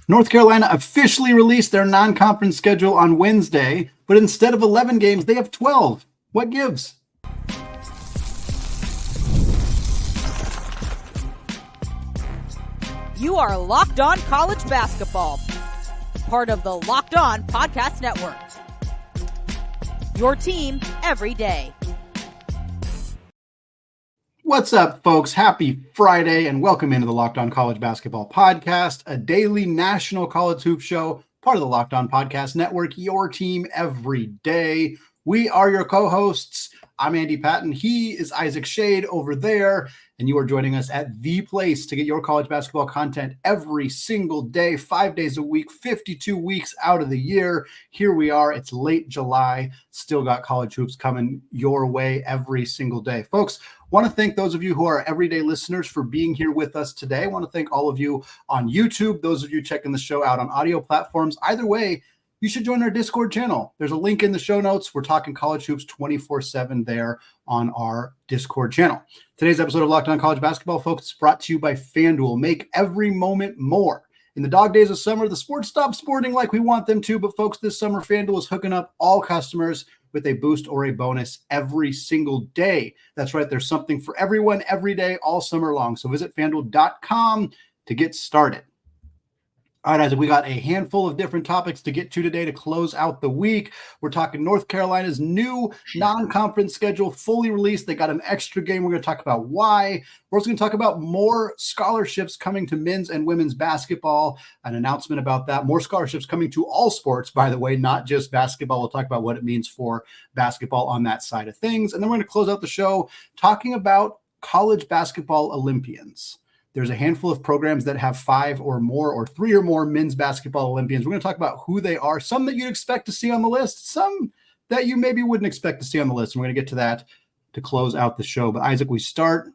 North Carolina officially released their non-conference schedule on Wednesday, but instead of 11 games, they have 12. What gives? You are Locked On College Basketball, part of the Locked On Podcast Network. Your team every day. What's up, folks? Happy Friday, and welcome into the Locked On College Basketball Podcast, a daily national college hoop show, part of the Locked On Podcast Network, your team every day. We are your co-hosts. I'm Andy Patton. He is Isaac Shade over there, and you are joining us at the place to get your college basketball content every single day, 5 days a week, 52 weeks out of the year. Here we are. It's late July. Still got college hoops coming your way every single day. Folks, want to thank those of you who are everyday listeners for being here with us today. I want to thank all of you on YouTube, those of you checking the show out on audio platforms. Either way, you should join our Discord channel. There's a link in the show notes. We're talking college hoops 24/7 there on our Discord channel. Today's episode of Locked On College Basketball, folks, is brought to you by FanDuel. Make every moment more. In the dog days of summer, the sports stop sporting like we want them to, but folks, this summer, FanDuel is hooking up all customers with a boost or a bonus every single day. That's right. There's something for everyone every day, all summer long. So visit FanDuel.com to get started. All right, Isaac, we got a handful of different topics to get to today to close out the week. We're talking North Carolina's new non-conference schedule fully released. They got an extra game. We're going to talk about why. We're also going to talk about more scholarships coming to men's and women's basketball, an announcement about that. More scholarships coming to all sports, by the way, not just basketball. We'll talk about what it means for basketball on that side of things. And then we're going to close out the show talking about college basketball Olympians. There's a handful of programs that have 5 or more or 3 or more men's basketball Olympians. We're going to talk about who they are, some that you'd expect to see on the list, some that you maybe wouldn't expect to see on the list. And we're going to get to that to close out the show. But Isaac, we start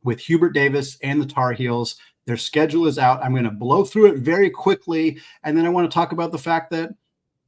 with Hubert Davis and the Tar Heels. Their schedule is out. I'm going to blow through it very quickly. And then I want to talk about the fact that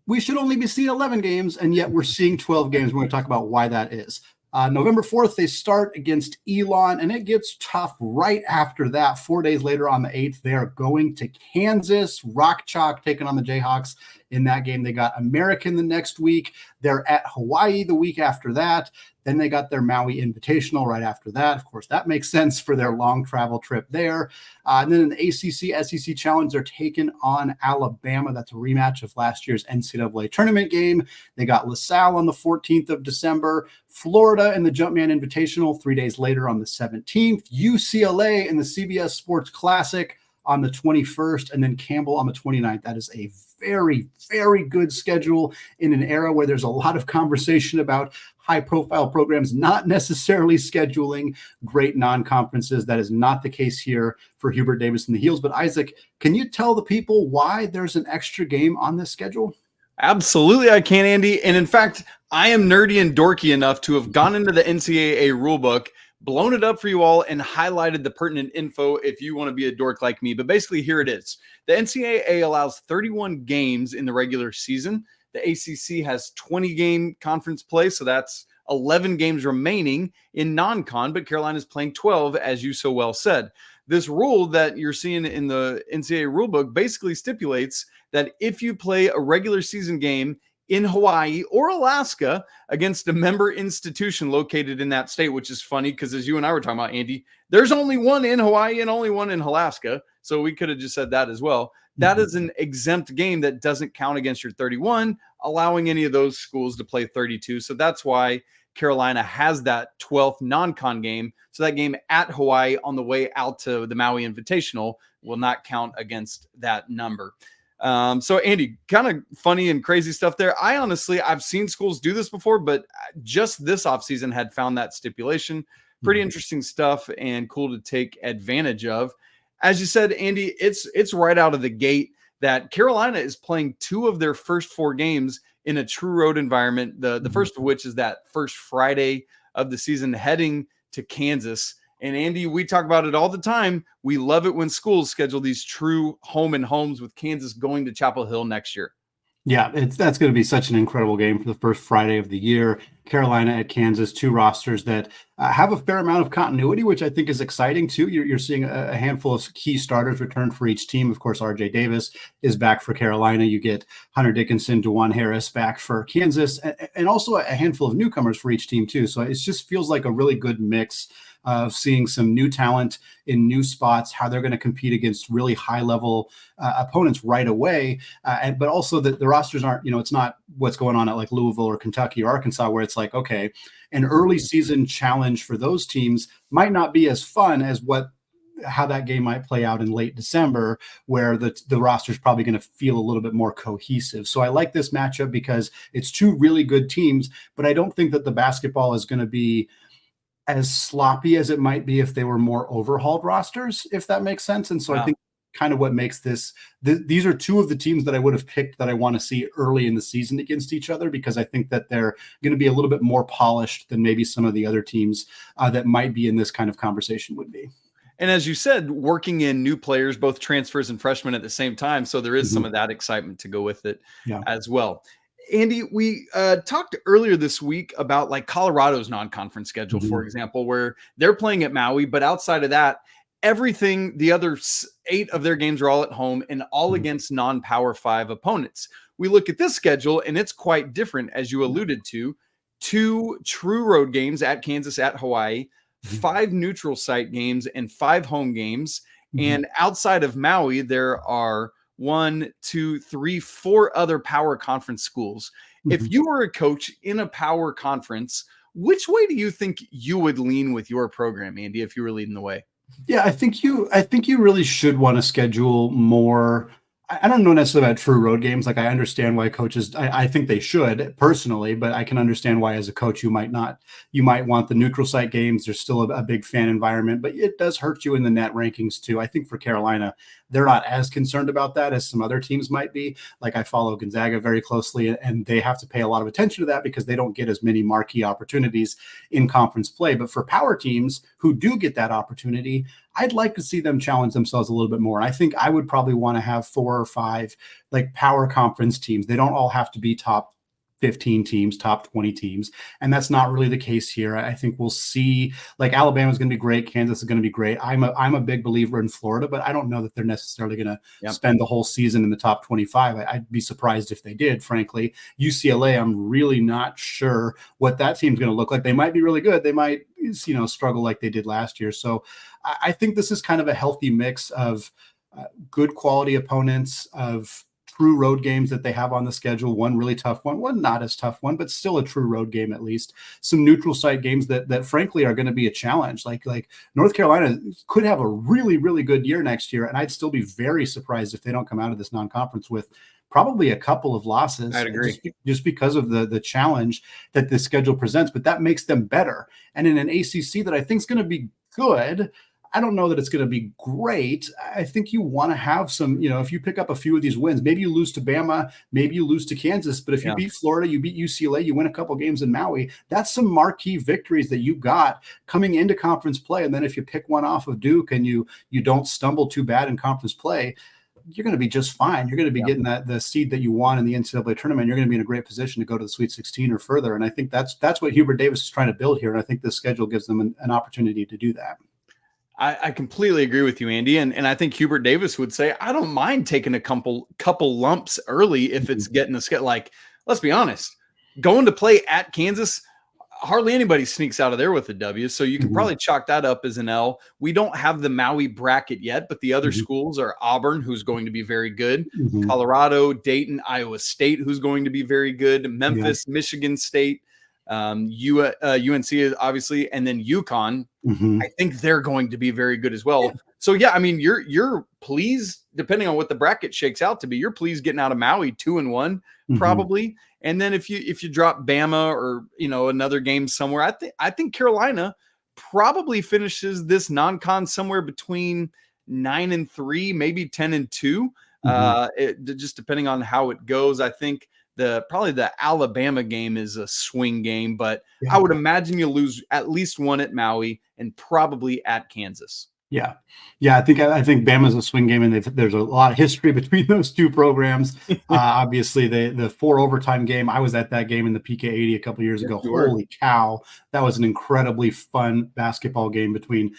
we should only be seeing 11 games, and yet we're seeing 12 games. We're going to talk about why that is. November 4th, they start against Elon, and it gets tough right after that. 4 days later on the 8th, they are going to Kansas, Rock Chalk taking on the Jayhawks in that game. They got American the next week. They're at Hawaii the week after that. Then they got their Maui Invitational right after that. Of course, that makes sense for their long travel trip there. And then in the ACC-SEC Challenge, they're taking on Alabama. That's a rematch of last year's NCAA tournament game. They got LaSalle on the 14th of December, Florida in the Jumpman Invitational 3 days later on the 17th, UCLA in the CBS Sports Classic on the 21st, and then Campbell on the 29th. That is a very, very good schedule in an era where there's a lot of conversation about high-profile programs not necessarily scheduling great non-conferences. That is not the case here for Hubert Davis and the Heels. But Isaac, can you tell the people why there's an extra game on this schedule? Absolutely, I can, Andy. And in fact, I am nerdy and dorky enough to have gone into the NCAA rulebook, blown it up for you all, and highlighted the pertinent info if you want to be a dork like me. But basically, here it is. The NCAA allows 31 games in the regular season. The ACC has 20-game conference play, so that's 11 games remaining in non-con, but Carolina's playing 12, as you so well said. This rule that you're seeing in the NCAA rulebook basically stipulates that if you play a regular season game in Hawaii or Alaska against a member institution located in that state, which is funny because as you and I were talking about, Andy, there's only one in Hawaii and only one in Alaska. So we could have just said that as well. That is an exempt game that doesn't count against your 31, allowing any of those schools to play 32. So that's why Carolina has that 12th non-con game. So that game at Hawaii on the way out to the Maui Invitational will not count against that number. So Andy, kind of funny and crazy stuff there. I've seen schools do this before, but just this offseason had found that stipulation. Pretty interesting stuff and cool to take advantage of. As you said, Andy, it's right out of the gate that Carolina is playing 2 of their first 4 games in a true road environment. The first of which is that first Friday of the season heading to Kansas. And Andy, we talk about it all the time. We love it when schools schedule these true home and homes with Kansas going to Chapel Hill next year. Yeah, that's going to be such an incredible game for the first Friday of the year. Carolina at Kansas, two rosters that have a fair amount of continuity, which I think is exciting too. You're seeing a handful of key starters return for each team. Of course, R.J. Davis is back for Carolina. You get Hunter Dickinson, DeJuan Harris back for Kansas, and also a handful of newcomers for each team too. So it just feels like a really good mix of seeing some new talent in new spots, how they're going to compete against really high level opponents right away. But also that the rosters aren't, it's not what's going on at like Louisville or Kentucky or Arkansas, where it's like, okay, an early season challenge for those teams might not be as fun as how that game might play out in late December, where the roster is probably going to feel a little bit more cohesive. So I like this matchup because it's two really good teams, but I don't think that the basketball is going to be as sloppy as it might be if they were more overhauled rosters, if that makes sense. And so I think kind of what makes these are two of the teams that I would have picked that I want to see early in the season against each other, because I think that they're going to be a little bit more polished than maybe some of the other teams that might be in this kind of conversation would be. And as you said, working in new players, both transfers and freshmen at the same time. So there is some of that excitement to go with it as well. Andy, we talked earlier this week about like Colorado's non-conference schedule, for example, where they're playing at Maui, but outside of that, everything, the other 8 of their games are all at home and all against non-Power 5 opponents. We look at this schedule and it's quite different, as you alluded to. 2 true road games at Kansas, at Hawaii, 5 neutral site games, and 5 home games. And outside of Maui, there are 1, 2, 3, 4 other power conference schools. If you were a coach in a power conference, which way do you think you would lean with your program, Andy, if you were leading the way? Yeah, I think you really should want to schedule more. I don't know necessarily about true road games. Like I understand why coaches, I think they should personally, but I can understand why as a coach you might not. You might want the neutral site games. There's still a big fan environment, but it does hurt you in the net rankings too. I think for Carolina, they're not as concerned about that as some other teams might be. Like I follow Gonzaga very closely, and they have to pay a lot of attention to that because they don't get as many marquee opportunities in conference play. But for power teams who do get that opportunity, I'd like to see them challenge themselves a little bit more. I think I would probably want to have 4 or 5 like power conference teams. They don't all have to be top 15 teams, top 20 teams. And that's not really the case here. I think we'll see like Alabama's going to be great. Kansas is going to be great. I'm a big believer in Florida, but I don't know that they're necessarily going to spend the whole season in the top 25. I'd be surprised if they did, frankly. UCLA, I'm really not sure what that team's going to look like. They might be really good. They might, struggle like they did last year. So I think this is kind of a healthy mix of good quality opponents, of true road games that they have on the schedule. One really tough one not as tough one, but still a true road game at least. Some neutral site games that frankly are going to be a challenge. Like North Carolina could have a really, really good year next year, and I'd still be very surprised if they don't come out of this non-conference with probably a couple of losses. I'd agree. Just because of the challenge that this schedule presents, but that makes them better. And in an ACC that I think is going to be good, I don't know that it's going to be great. I think you want to have some, if you pick up a few of these wins, maybe you lose to Bama, maybe you lose to Kansas, but if you beat Florida, you beat UCLA, you win a couple games in Maui, that's some marquee victories that you got coming into conference play. And then if you pick one off of Duke and you don't stumble too bad in conference play, you're going to be just fine. You're going to be getting the seed that you want in the NCAA tournament. You're going to be in a great position to go to the Sweet 16 or further. And I think that's what Hubert Davis is trying to build here. And I think this schedule gives them an opportunity to do that. I completely agree with you, Andy. And I think Hubert Davis would say, I don't mind taking a couple lumps early if it's getting a schedule. Like, let's be honest, going to play at Kansas, hardly anybody sneaks out of there with a W. So you can probably chalk that up as an L. We don't have the Maui bracket yet, but the other schools are Auburn, who's going to be very good, Colorado, Dayton, Iowa State, who's going to be very good, Memphis, Michigan State, UNC obviously, and then UConn. I think they're going to be very good as well. So yeah, I mean, you're pleased, depending on what the bracket shakes out to be, you're pleased getting out of Maui 2-1 probably. And then if you drop Bama or another game somewhere, I think Carolina probably finishes this non-con somewhere between 9-3, maybe 10-2. Just depending on how it goes. I think probably the Alabama game is a swing game, but I would imagine you lose at least one at Maui and probably at Kansas. Yeah. Yeah. I think Bama's a swing game, and there's a lot of history between those two programs. Obviously, the 4 overtime game, I was at that game in the PK80 a couple years Yes, ago. you were. Holy cow. That was an incredibly fun basketball game between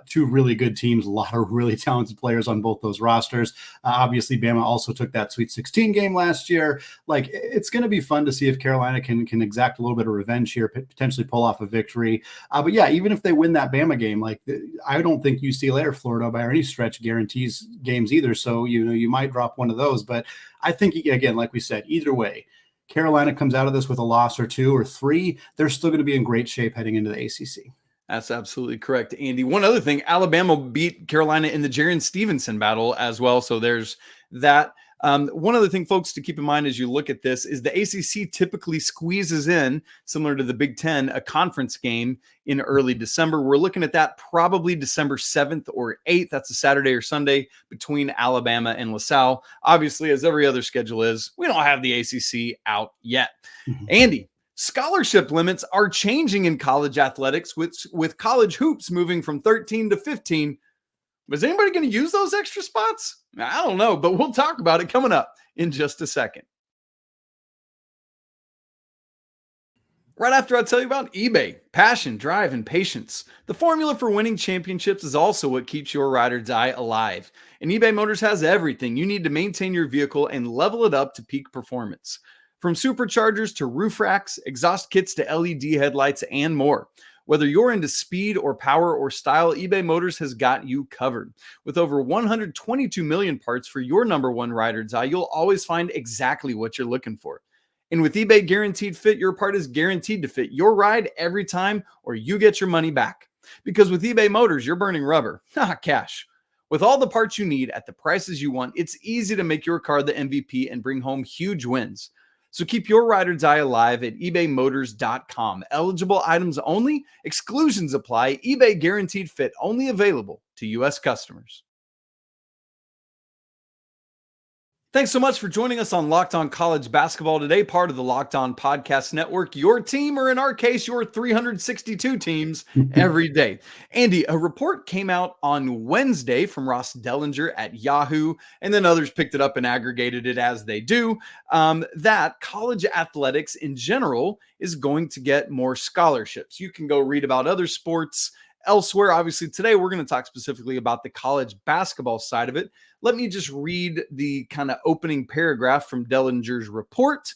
two really good teams, a lot of really talented players on both those rosters. Obviously, Bama also took that Sweet 16 game last year. Like, it's going to be fun to see if Carolina can exact a little bit of revenge here, potentially pull off a victory. But yeah, even if they win that Bama game, like, I don't think UCLA or Florida by any stretch guarantees games either. So, you might drop one of those. But I think, again, like we said, either way, Carolina comes out of this with a loss or 2 or 3, they're still going to be in great shape heading into the ACC. That's absolutely correct, Andy. One other thing, Alabama beat Carolina in the Jaron Stevenson battle as well. So there's that. One other thing, folks, to keep in mind as you look at this is the ACC typically squeezes in, similar to the Big Ten, a conference game in early December. We're looking at that probably December 7th or 8th. That's a Saturday or Sunday between Alabama and LaSalle. Obviously, as every other schedule is, we don't have the ACC out yet. Mhm. Andy, scholarship limits are changing in college athletics with college hoops moving from 13 to 15. Was anybody going to use those extra spots? I don't know, but we'll talk about it coming up in just a second. Right after I tell you about eBay, passion, drive, and patience. The formula for winning championships is also what keeps your ride or die alive. And eBay Motors has everything you need to maintain your vehicle and level it up to peak performance. From superchargers to roof racks, exhaust kits to LED headlights, and more. Whether you're into speed or power or style, eBay Motors has got you covered. With over 122 million parts for your number one ride or die, you'll always find exactly what you're looking for. And with eBay Guaranteed Fit, your part is guaranteed to fit your ride every time, or you get your money back. Because with eBay Motors, you're burning rubber, not cash. With all the parts you need at the prices you want, it's easy to make your car the MVP and bring home huge wins. So keep your ride or die alive at ebaymotors.com. Eligible items only. Exclusions apply. eBay Guaranteed Fit only available to U.S. customers. Thanks so much for joining us on Locked On College Basketball today, part of the Locked On Podcast Network, your team, or in our case, your 362 teams every day. Andy, a report came out on Wednesday from Ross Dellinger at Yahoo, and then others picked it up and aggregated it as they do, that college athletics in general is going to get more scholarships. You can go read about other sports elsewhere. Obviously, today we're going to talk specifically about the college basketball side of it. Let me just read the kind of opening paragraph from Dellinger's report.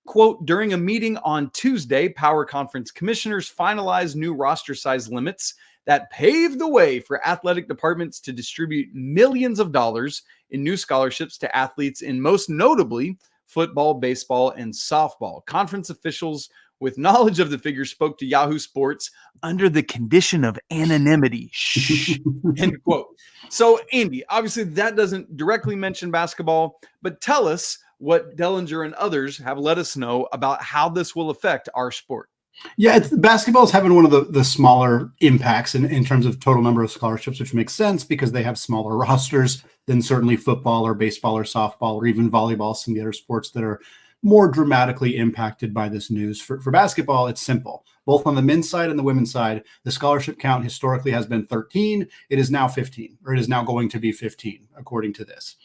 Quote, during a meeting on Tuesday, Power Conference commissioners finalized new roster size limits that pave the way for athletic departments to distribute millions of dollars in new scholarships to athletes in most notably football, baseball, and softball. Conference officials with knowledge of the figure spoke to Yahoo Sports under the condition of anonymity. Shh. End quote. So, Andy, obviously that doesn't directly mention basketball, but tell us what Dellinger and others have let us know about how this will affect our sport. Yeah, basketball is having one of the smaller impacts in terms of total number of scholarships, which makes sense because they have smaller rosters than certainly football or baseball or softball or even volleyball, some of the other sports that are more dramatically impacted by this news. For basketball, it's simple. Both on the men's side and the women's side, the scholarship count historically has been 13. It is now 15, or it is now going to be 15, according to this.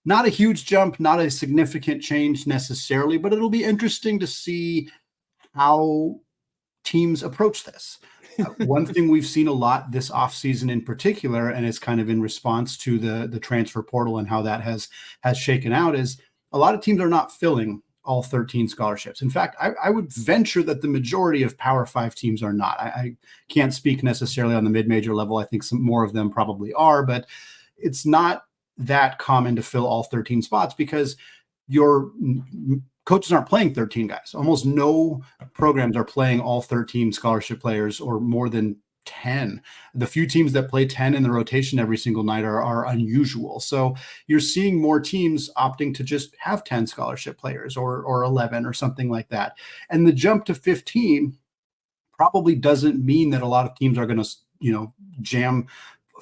Not a huge jump, not a significant change necessarily, but it'll be interesting to see how teams approach this. One thing we've seen a lot this offseason in particular, and it's kind of in response to the transfer portal and how that has shaken out, is a lot of teams are not filling all 13 scholarships. In fact, I would venture that the majority of Power 5 teams are not. I can't speak necessarily on the mid-major level. I think some more of them probably are, but it's not that common to fill all 13 spots because your coaches aren't playing 13 guys. Almost no programs are playing all 13 scholarship players or more than 10. The few teams that play 10 in the rotation every single night are unusual. So you're seeing more teams opting to just have 10 scholarship players or 11 or something like that. And the jump to 15 probably doesn't mean that a lot of teams are going to, jam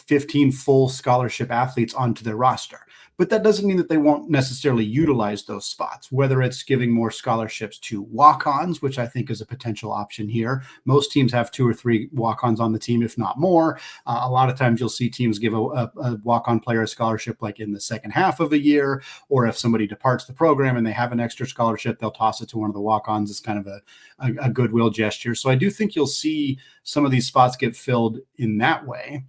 15 full scholarship athletes onto their roster. but that doesn't mean that they won't necessarily utilize those spots, whether it's giving more scholarships to walk-ons, which I think is a potential option here. Most teams have 2 or 3 walk-ons on the team, if not more. A lot of times you'll see teams give a walk-on player a scholarship like in the second half of a year, or if somebody departs the program and they have an extra scholarship, they'll toss it to one of the walk-ons as kind of a goodwill gesture. So I do think you'll see some of these spots get filled in that way.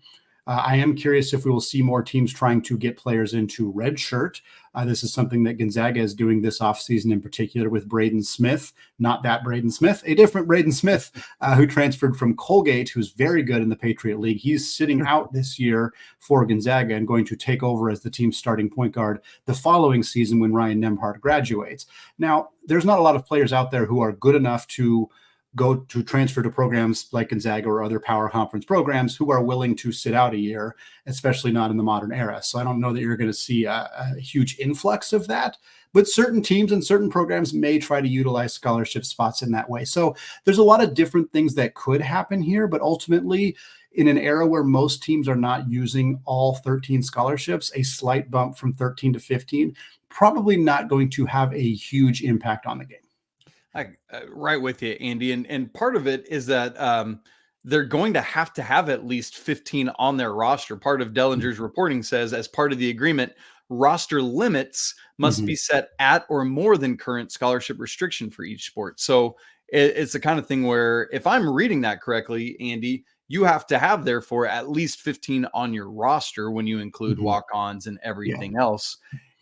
I am curious if we will see more teams trying to get players into redshirt. This is something that Gonzaga is doing this offseason in particular with Braden Smith, not that Braden Smith, a different Braden Smith who transferred from Colgate, who's very good in the Patriot League. He's sitting out this year for Gonzaga and going to take over as the team's starting point guard the following season when Ryan Nembhard graduates. Now, there's not a lot of players out there who are good enough to go to transfer to programs like Gonzaga or other power conference programs who are willing to sit out a year, especially not in the modern era. So I don't know that you're going to see a huge influx of that, but certain teams and certain programs may try to utilize scholarship spots in that way. So there's a lot of different things that could happen here, but ultimately in an era where most teams are not using all 13 scholarships, a slight bump from 13 to 15, probably not going to have a huge impact on the game. Right with you, Andy. And part of it is that they're going to have at least 15 on their roster. Part of Dellinger's reporting says, as part of the agreement, roster limits must be set at or more than current scholarship restriction for each sport. So it's the kind of thing where, if I'm reading that correctly, Andy, you have to have, therefore, at least 15 on your roster when you include walk-ons and everything else.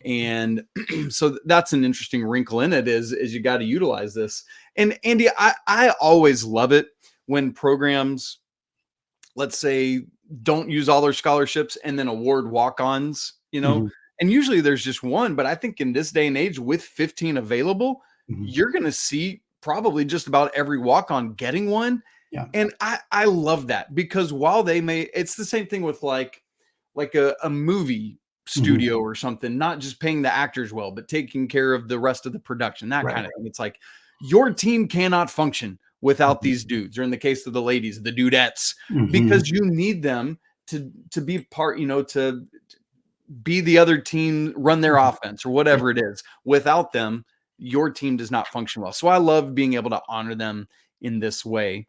And so that's an interesting wrinkle in it is you got to utilize this. And Andy, I always love it when programs, let's say, don't use all their scholarships and then award walk-ons, and usually there's just one, but I think in this day and age with 15 available, you're going to see probably just about every walk-on getting one. Yeah. And I love that, because while they may, it's the same thing with like a movie studio or something, not just paying the actors well, but taking care of the rest of the production, that kind of thing. It's like your team cannot function without these dudes, or in the case of the ladies, the dudettes, because you need them to be part, to be the other team, run their offense or whatever it is. Without them, your team does not function well. So I love being able to honor them in this way.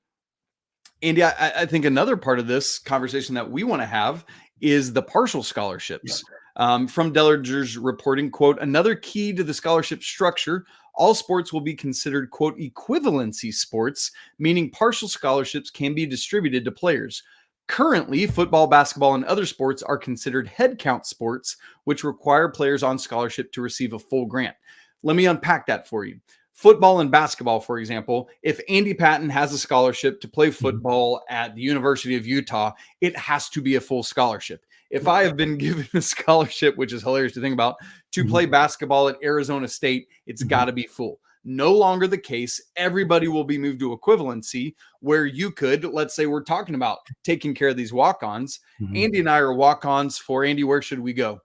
Andy, I think another part of this conversation that we want to have is the partial scholarships. From Dellinger's reporting, quote, another key to the scholarship structure, all sports will be considered, quote, equivalency sports, meaning partial scholarships can be distributed to players. Currently, football, basketball, and other sports are considered head count sports, which require players on scholarship to receive a full grant. Let me unpack that for you. Football and basketball, for example, if Andy Patton has a scholarship to play football at the University of Utah, it has to be a full scholarship. If I have been given a scholarship, which is hilarious to think about, to play basketball at Arizona State, it's got to be full. No longer the case. Everybody will be moved to equivalency, where you could, let's say we're talking about taking care of these walk-ons. Andy and I are walk-ons for, Andy, where should we go?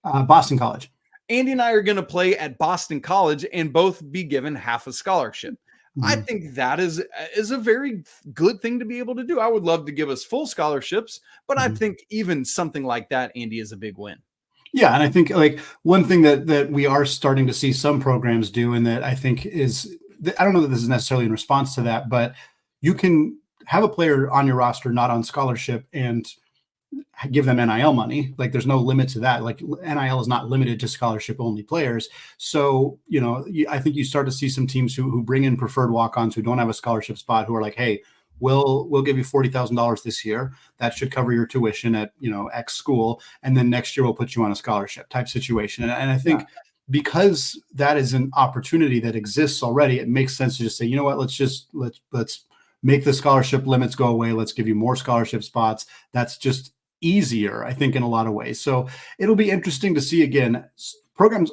Boston College. Andy and I are going to play at Boston College and both be given half a scholarship. I think that is a very good thing to be able to do. I would love to give us full scholarships, but I think even something like that, Andy, is a big win. Yeah, and I think like one thing that we are starting to see some programs do, and that I think is, I don't know that this is necessarily in response to that, but you can have a player on your roster not on scholarship and give them NIL money. Like there's no limit to that. Like NIL is not limited to scholarship only players. So, I think you start to see some teams who bring in preferred walk-ons who don't have a scholarship spot, who are like, hey, we'll give you $40,000 this year. That should cover your tuition at, X school. And then next year we'll put you on a scholarship type situation. And I think because that is an opportunity that exists already, it makes sense to just say, you know what, let's make the scholarship limits go away. Let's give you more scholarship spots. That's just easier, I think, in a lot of ways. So it'll be interesting to see, again, certain programs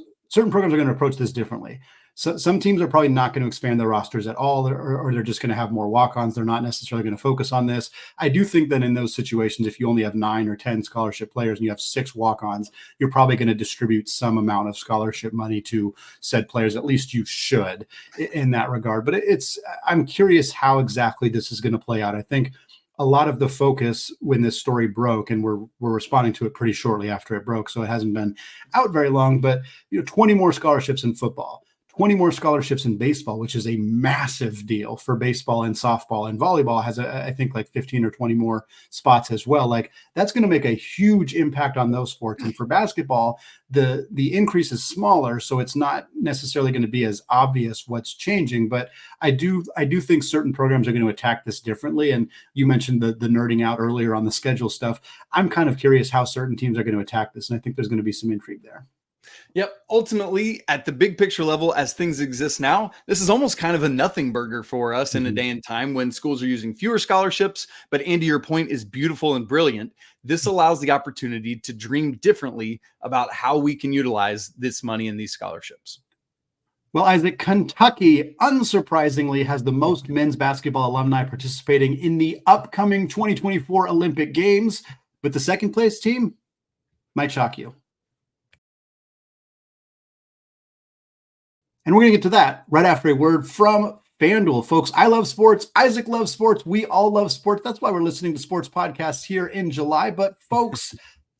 are going to approach this differently. So some teams are probably not going to expand their rosters at all, or they're just going to have more walk-ons. They're not necessarily going to focus on this. I do think that in those situations, if you only have 9 or 10 scholarship players and you have 6 walk-ons, you're probably going to distribute some amount of scholarship money to said players. At least you should in that regard. But I'm curious how exactly this is going to play out. I think a lot of the focus when this story broke, and we're responding to it pretty shortly after it broke, so it hasn't been out very long, but 20 more scholarships in football, 20 more scholarships in baseball, which is a massive deal for baseball and softball, and volleyball has I think like 15 or 20 more spots as well. Like that's going to make a huge impact on those sports. And for basketball, the increase is smaller, so it's not necessarily going to be as obvious what's changing. But I do think certain programs are going to attack this differently. And you mentioned the nerding out earlier on the schedule stuff. I'm kind of curious how certain teams are going to attack this, and I think there's going to be some intrigue there. Yep. Ultimately, at the big picture level, as things exist now, this is almost kind of a nothing burger for us in a day and time when schools are using fewer scholarships. But Andy, your point is beautiful and brilliant. This allows the opportunity to dream differently about how we can utilize this money and these scholarships. Well, Isaac, Kentucky, unsurprisingly, has the most men's basketball alumni participating in the upcoming 2024 Olympic Games. But the second place team might shock you. And we're going to get to that right after a word from FanDuel. Folks, I love sports. Isaac loves sports. We all love sports. That's why we're listening to sports podcasts here in July. But folks,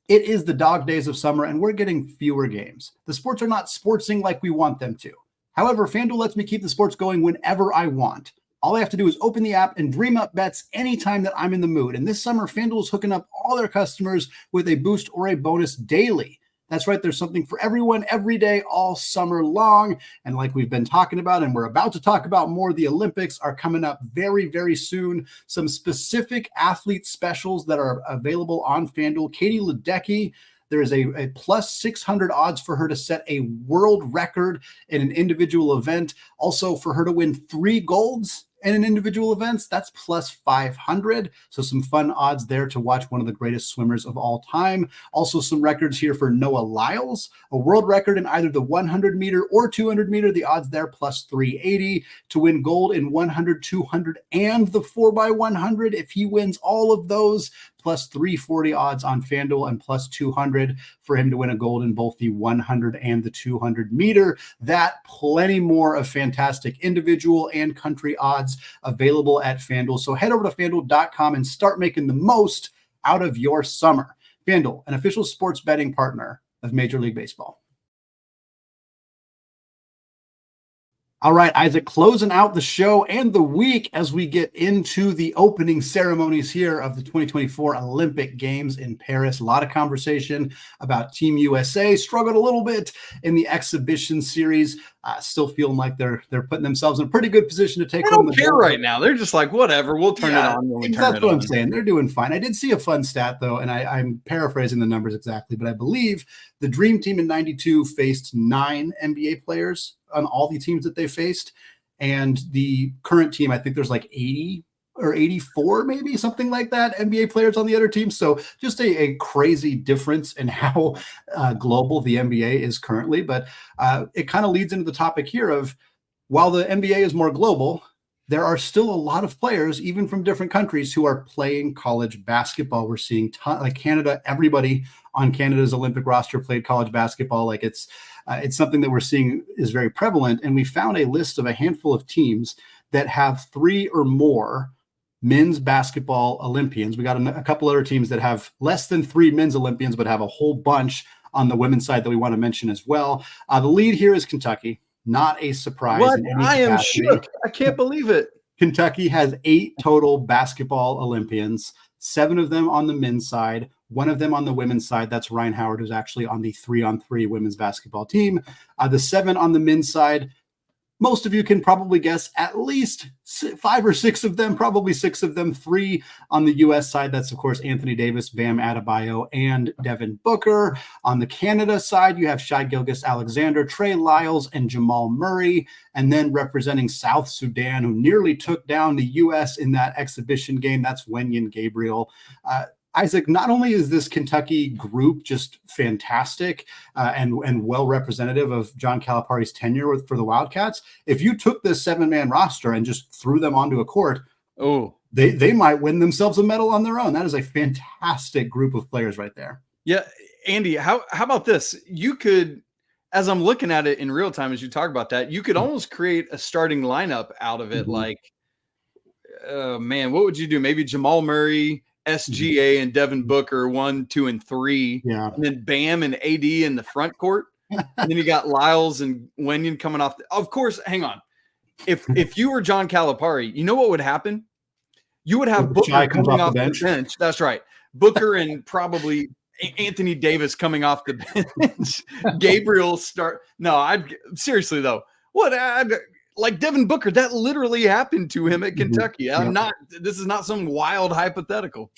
it is the dog days of summer, and we're getting fewer games. The sports are not sportsing like we want them to. However, FanDuel lets me keep the sports going whenever I want. All I have to do is open the app and dream up bets anytime that I'm in the mood. And this summer, FanDuel is hooking up all their customers with a boost or a bonus daily. That's right. There's something for everyone every day, all summer long. And like we've been talking about, and we're about to talk about more, the Olympics are coming up very, very soon. Some specific athlete specials that are available on FanDuel. Katie Ledecky, there is a plus 600 odds for her to set a world record in an individual event. Also for her to win 3 golds in an individual events, that's plus 500. So some fun odds there to watch one of the greatest swimmers of all time. Also some records here for Noah Lyles, a world record in either the 100 meter or 200 meter. The odds there plus 380 to win gold in 100, 200, and the 4x100. If he wins all of those, plus 340 odds on FanDuel and plus 200 for him to win a gold in both the 100 and the 200 meter. That plenty more of fantastic individual and country odds available at FanDuel. So head over to FanDuel.com and start making the most out of your summer. FanDuel, an official sports betting partner of Major League Baseball. All right, Isaac, closing out the show and the week as we get into the opening ceremonies here of the 2024 Olympic Games in Paris. A lot of conversation about Team USA. Struggled a little bit in the exhibition series. Still feeling like they're putting themselves in a pretty good position to take home the care right now. They're just like, whatever, we'll turn it on when we turn it on. That's what I'm saying. They're doing fine. I did see a fun stat, though, and I'm paraphrasing the numbers exactly, but I believe the Dream Team in 92 faced 9 NBA players on all the teams that they faced. And the current team, I think there's like 80 or 84, maybe something like that, NBA players on the other team. So just a crazy difference in how global the NBA is currently. But it kind of leads into the topic here of, while the NBA is more global, there are still a lot of players, even from different countries, who are playing college basketball. We're seeing like Canada, everybody on Canada's Olympic roster played college basketball. Like it's something that we're seeing is very prevalent. And we found a list of a handful of teams that have 3 or more men's basketball Olympians. We got a couple other teams that have less than 3 men's Olympians, but have a whole bunch on the women's side that we want to mention as well. The lead here is Kentucky. Not a surprise. What? In any I am capacity. shook. I can't believe it. Kentucky has 8 total basketball Olympians, 7 of them on the men's side, 1 of them on the women's side. That's Ryan Howard, who's actually on the 3-on-3 women's basketball team. The 7 on the men's side, most of you can probably guess at least 5 or 6 of them, probably 6 of them. 3 on the U.S. side. That's, of course, Anthony Davis, Bam Adebayo, and Devin Booker. On the Canada side, you have Shai Gilgeous-Alexander, Trey Lyles, and Jamal Murray. And then representing South Sudan, who nearly took down the U.S. in that exhibition game, that's Wenyen Gabriel. Isaac, not only is this Kentucky group just fantastic and well representative of John Calipari's tenure for the Wildcats, if you took this 7-man roster and just threw them onto a court, they might win themselves a medal on their own. That is a fantastic group of players right there. Yeah, Andy, how about this? You could, as I'm looking at it in real time, as you talk about that, you could almost create a starting lineup out of it. Like, man, what would you do? Maybe Jamal Murray, SGA, and Devin Booker 1, 2, and 3. Yeah. And then Bam and AD in the front court. And then you got Lyles and Wenyen coming off. Of course, hang on. If you were John Calipari, you know what would happen? You would have Booker coming off the bench. That's right. Booker and probably Anthony Davis coming off the bench. Gabriel start. No, seriously though. Like Devin Booker, that literally happened to him at Kentucky. This is not some wild hypothetical.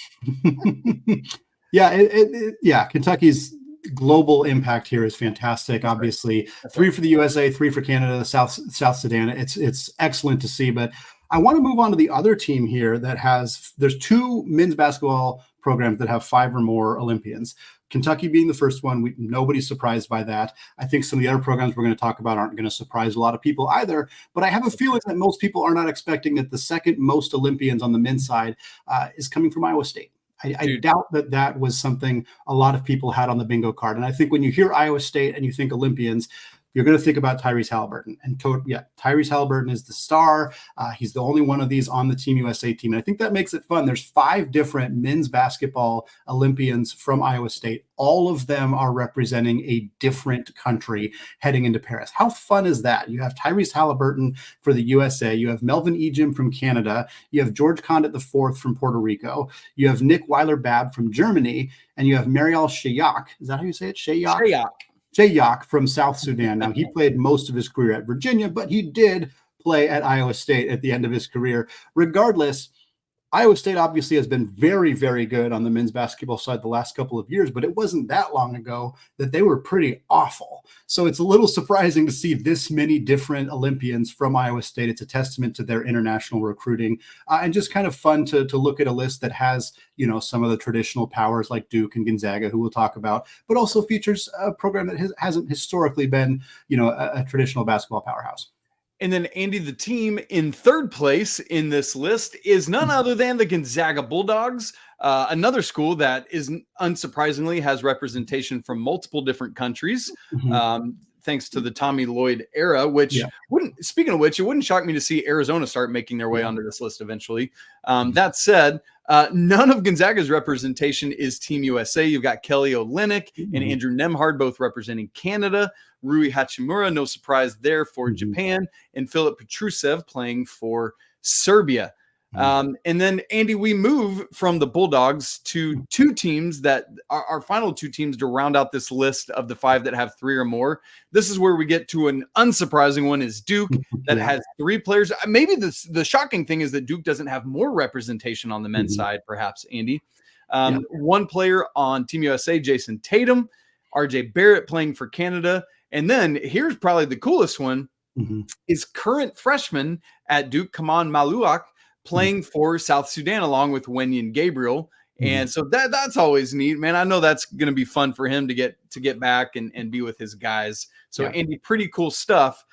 Yeah, Kentucky's global impact here is fantastic. Obviously, 3 for the USA, 3 for Canada, South Sudan. It's excellent to see. But I want to move on to the other team here there's 2 men's basketball programs that have 5 or more Olympians. Kentucky being the first one, nobody's surprised by that. I think some of the other programs we're going to talk about aren't going to surprise a lot of people either. But I have a feeling that most people are not expecting that the second most Olympians on the men's side is coming from Iowa State. I doubt that was something a lot of people had on the bingo card. And I think when you hear Iowa State and you think Olympians, you're going to think about Tyrese Halliburton. And Tyrese Halliburton is the star. He's the only one of these on the Team USA team. And I think that makes it fun. There's 5 different men's basketball Olympians from Iowa State. All of them are representing a different country heading into Paris. How fun is that? You have Tyrese Halliburton for the USA. You have Melvin Ejim from Canada. You have George Condit IV from Puerto Rico. You have Nick Weiler-Babb from Germany. And you have Marial Shayok. Is that how you say it? Jayhawks from South Sudan. Now, he played most of his career at Virginia, but he did play at Iowa State at the end of his career. Regardless, Iowa State obviously has been very, very good on the men's basketball side the last couple of years, but it wasn't that long ago that they were pretty awful. So it's a little surprising to see this many different Olympians from Iowa State. It's a testament to their international recruiting and just kind of fun to look at a list that has, some of the traditional powers like Duke and Gonzaga, who we'll talk about, but also features a program that hasn't historically been, a traditional basketball powerhouse. And then, Andy, the team in third place in this list is none other than the Gonzaga Bulldogs, another school that unsurprisingly has representation from multiple different countries, thanks to the Tommy Lloyd era, which speaking of which, it wouldn't shock me to see Arizona start making their way onto this list eventually. That said, none of Gonzaga's representation is Team USA. You've got Kelly Olynyk and Andrew Nembhard both representing Canada. Rui Hachimura, no surprise there for Japan, and Filip Petrusev playing for Serbia. And then, Andy, we move from the Bulldogs to 2 teams that are our final 2 teams to round out this list of the 5 that have 3 or more. This is where we get to an unsurprising one is Duke that has 3 players. Maybe the shocking thing is that Duke doesn't have more representation on the men's side, perhaps, Andy. 1 player on Team USA, Jason Tatum, RJ Barrett playing for Canada. And then here's probably the coolest one is current freshman at Duke, Kaman Maluak, playing for South Sudan along with Wenyen Gabriel. And so that's always neat, man. I know that's going to be fun for him to get back and be with his guys. So Andy, pretty cool stuff.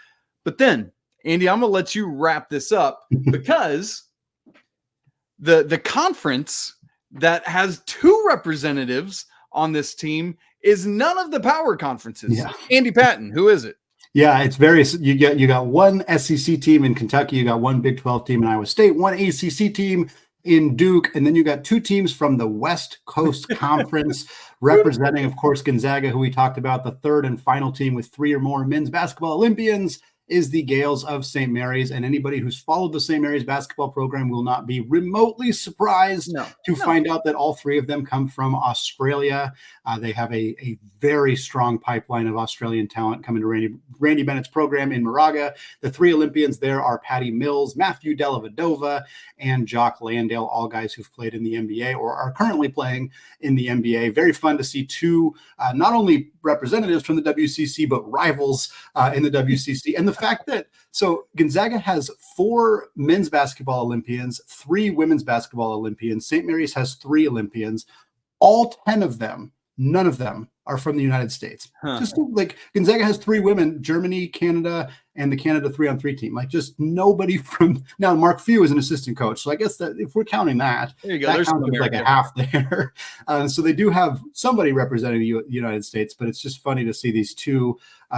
But then, Andy, I'm going to let you wrap this up because the conference that has 2 representatives on this team is none of the power conferences. Andy Patton, who is it? Yeah, it's you got 1 SEC team in Kentucky, you got 1 Big 12 team in Iowa State, 1 ACC team in Duke, and then you got 2 teams from the West Coast Conference representing, of course, Gonzaga, who we talked about. The third and final team with 3 or more men's basketball Olympians is the Gales of St. Mary's, and anybody who's followed the St. Mary's basketball program will not be remotely surprised to find out that all 3 of them come from Australia. They have a very strong pipeline of Australian talent coming to Randy Bennett's program in Moraga. The 3 Olympians there are Patty Mills, Matthew Dellavedova, and Jock Landale, all guys who've played in the NBA or are currently playing in the NBA. Very fun to see 2 not only representatives from the WCC, but rivals in the WCC. And the fact that Gonzaga has 4 men's basketball Olympians, 3 women's basketball Olympians. St. Mary's has 3 Olympians. All 10 of them None of them are from the United States. Huh. Just like Gonzaga has 3 women, Germany, Canada, and the Canada 3-on-3 team. Like just nobody from now. Mark Few is an assistant coach, so I guess that if we're counting that, There you go. that There's counts as like a half there. So they do have somebody representing the United States, but it's just funny to see these 2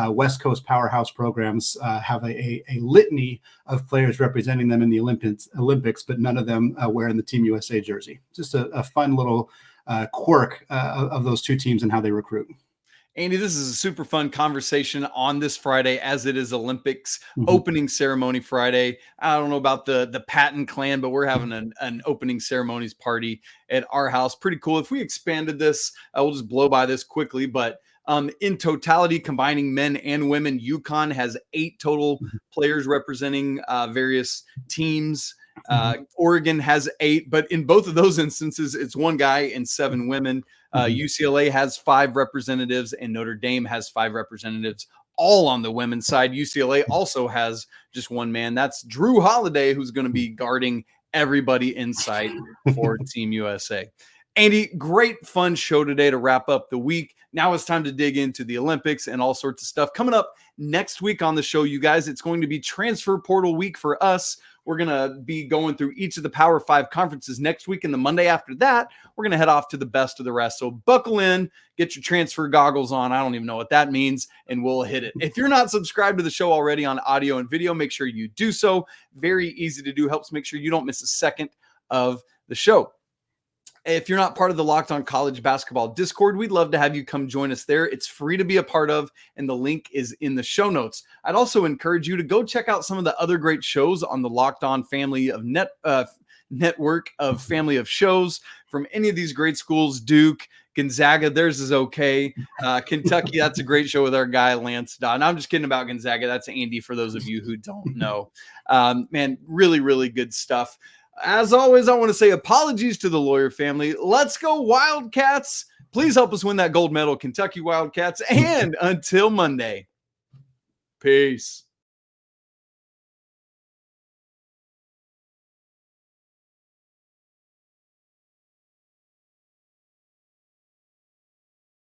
West Coast powerhouse programs have a litany of players representing them in the Olympics, but none of them wearing the Team USA jersey. Just a fun little quirk of those 2 teams and how they recruit. Andy, this is a super fun conversation on this Friday, as it is Olympics opening ceremony Friday. I don't know about the Patton clan, but we're having an opening ceremonies party at our house. Pretty cool. If we expanded this, I will just blow by this quickly, but in totality, combining men and women, UConn has 8 total players representing various teams. Oregon has 8, but in both of those instances, it's 1 guy and 7 women. UCLA has 5 representatives, and Notre Dame has 5 representatives, all on the women's side. UCLA also has just 1 man. That's Drew Holiday, who's going to be guarding everybody in sight for Team USA. Andy, great fun show today to wrap up the week. Now it's time to dig into the Olympics and all sorts of stuff. Coming up next week on the show, you guys, it's going to be transfer portal week for us. We're going to be going through each of the Power 5 conferences next week, and the Monday after that, we're going to head off to the best of the rest. So buckle in, get your transfer goggles on. I don't even know what that means, and we'll hit it. If you're not subscribed to the show already on audio and video, make sure you do so. Very easy to do. Helps make sure you don't miss a second of the show. If you're not part of the Locked On College Basketball Discord, we'd love to have you come join us there. It's free to be a part of, and the link is in the show notes. I'd also encourage you to go check out some of the other great shows on the Locked On family of network of family of shows from any of these great schools. Duke, Gonzaga, theirs is okay. Kentucky, that's a great show with our guy Lance Dodd. And I'm just kidding about Gonzaga. That's Andy, for those of you who don't know. Man, really, really good stuff. As always, I want to say apologies to the Lawyer family. Let's go Wildcats. Please help us win that gold medal, Kentucky Wildcats. And until Monday, peace.